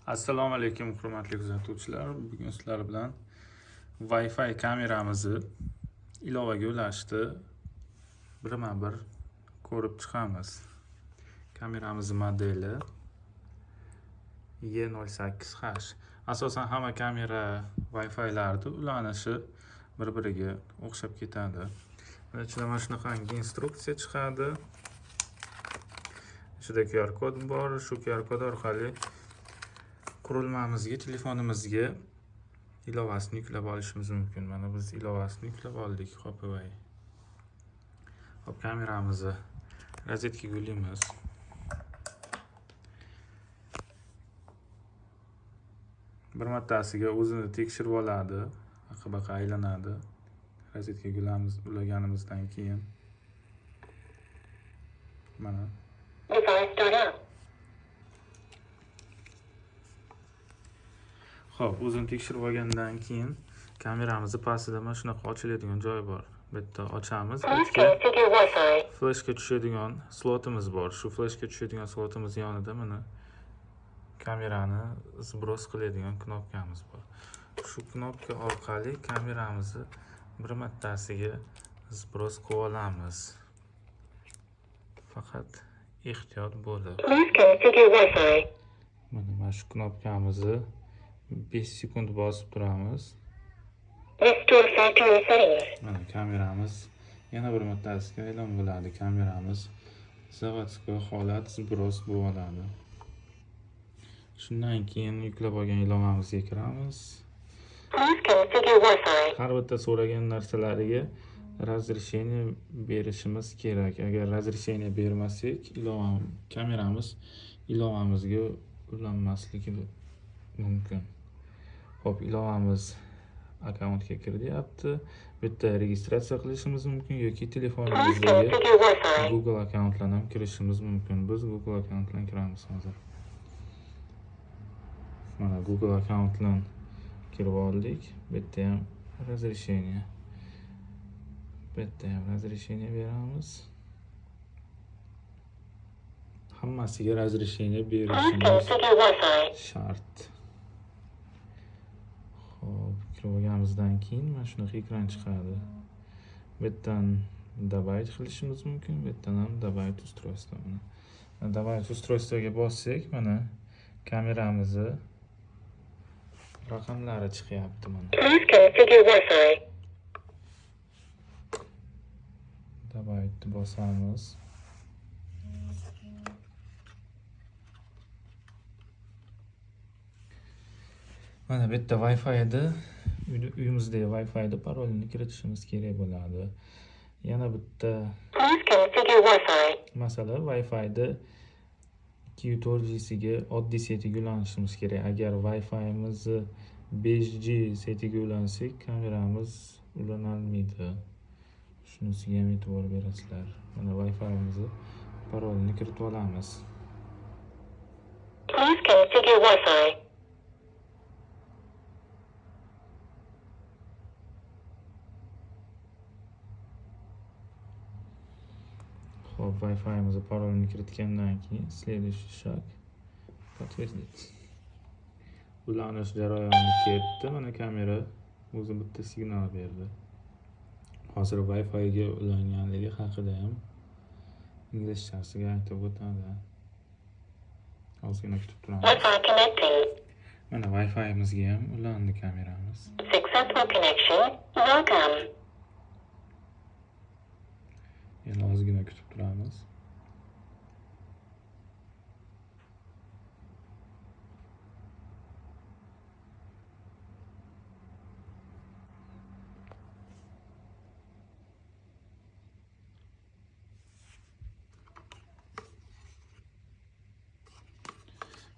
Assalomu alaykum hurmatli kuzatuvchilar. Bugun sizlar bilan Wi-Fi kameramizni ilovaga ulashdi. Birma-bir ko'rib chiqamiz. Kameramiz modeli E08H. Asosan hamma kamera Wi-Fi'larida ulanishi bir-biriga o'xshab ketadi. Ichida mana shunaqangi instruksiya chiqadi. Ichida QR kod bor. Shu QR kod orqali qurilmamizga, telefonimizga ilovasini yuklab olishimiz mumkin. Mana biz ilovasini yuklab oldik. Hop, kameramizni rozetkaga ulaymiz. Bir martasiga o'zini tekshirib oladi, baqa aylanadi. Rozetkaga ulaganimizdan keyin mana Xo'p, o'zini tekshirib olgandan keyin kameramizni pastida mana shunaqa ochiladigan joy bor. Bu yerda ochamiz. Flashga tushadigan slotimiz bor. Shu flashga tushadigan slotimiz yonida mana kamerani zbros qiladigan knopkamiz bor. Shu knopka orqali kameramizni bir martasiga zbros qilib olamiz. Faqat ehtiyot bo'lib. Mana shu knopkamizni 5 sekund bosib turamiz. Mana kameramiz yana bir martasiga e'lon bo'ladi. Kameramiz zavodskiy holat zbros bo'ladi. Shundan keyin yuklab olgan ilovamizga kiramiz. Har bitta so'ragan narsalariga razresheniya berishimiz kerak. Agar razresheniya bermasak, kameramiz ilovamizga ulanmasligi mumkin. Xo'p, ilovamiz akkauntga kiryapti. Bu yerda registratsiya qilishimiz mumkin yoki telefonimizdagi Google akkauntlardan ham kirishimiz mumkin. Biz Google akkauntdan kiramiz hozir. Mana Google akkauntdan kirib oldik. Bu yerda ham razresheniya beramiz. Hammasiga razresheniya berishimiz shart. Xo'p, kirib olganimizdan keyin mana shunaqa ekran chiqadi. Bu yerdan добавить qilishimiz mumkin, bu yerdan ham добавить устройство. Mana добавить устройствоga bossak, mana kameramizni raqamlari chiqyapti mana. Добавить bosamiz. Mana bu yerda uyimizdagi Wi-Fi'da parolni kiritishimiz kerak bo'ladi. Yana bitta masala Wi-Fi'da 2.4G'siga oddiy setiga ulanishimiz kerak. Agar Wi-Fi'miz 5G setiga ulansak, kameramiz ulanolmaydi. Shunisiga ham e'tibor berasizlar. Mana Wi-Fi'mizni parolini kiritib olamiz. Xo'p, Wi-Fi'mizni parolini kiritgandan keyin следующий шаг подтвердить. Ulanish jarayoni ketdi. Mana kamera o'zi bitta signal berdi. Hozir Wi-Fi'ga ulanganligi haqida ham inglizchasiga aytib o'tadi. Ozgina kutib turamiz. Mana Wi-Fi'mizga ham ulandi kameramiz. Successful connection. Welcome. Yana ozgina kutib turamiz.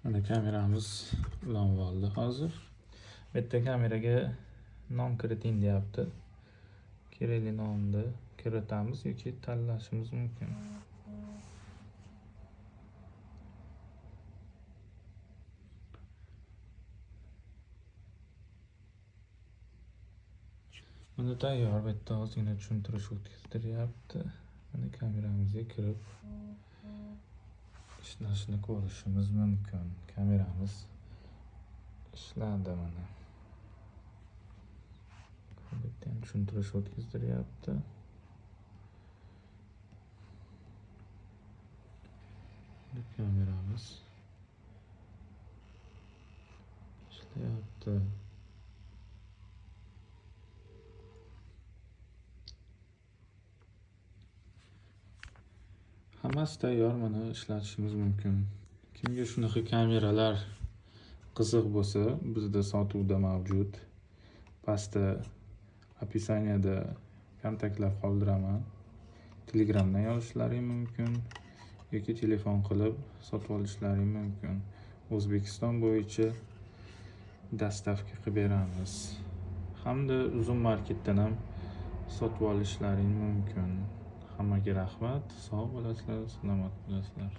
Mana kameramiz ulanib oldi hozir. Bu yerda kameraga nom kiriting deyapti. Kerakli nomni kiritamiz yoki tanlashimiz mumkin. Mana tayyor. Bu yerda ozgina tushuntirish o'tkazdiryapti. Mana kameramizga kirib ishlanishini ko'rishimiz mumkin. Kameramiz ishladi mana. Bu yerda ham tushuntirish o'tkazdiryapti. Kameramiz ishlayapti. Hammasi tayyor, mana ishlatishimiz mumkin. Kimga shunaqa kameralar qiziq bo'lsa, bizda sotuvda mavjud. Pastda opisaniyada kontaktlar qoldiraman. Telegramdan yozishlaring mumkin yoki telefon qilib sotib olishlaring mumkin. O'zbekiston bo'yicha dostavka qilib beramiz. Hamda Zoom marketdan ham sotib olishlaring mumkin. Hammaga rahmat. Sog' bo'lasizlar, salomat bo'lasizlar.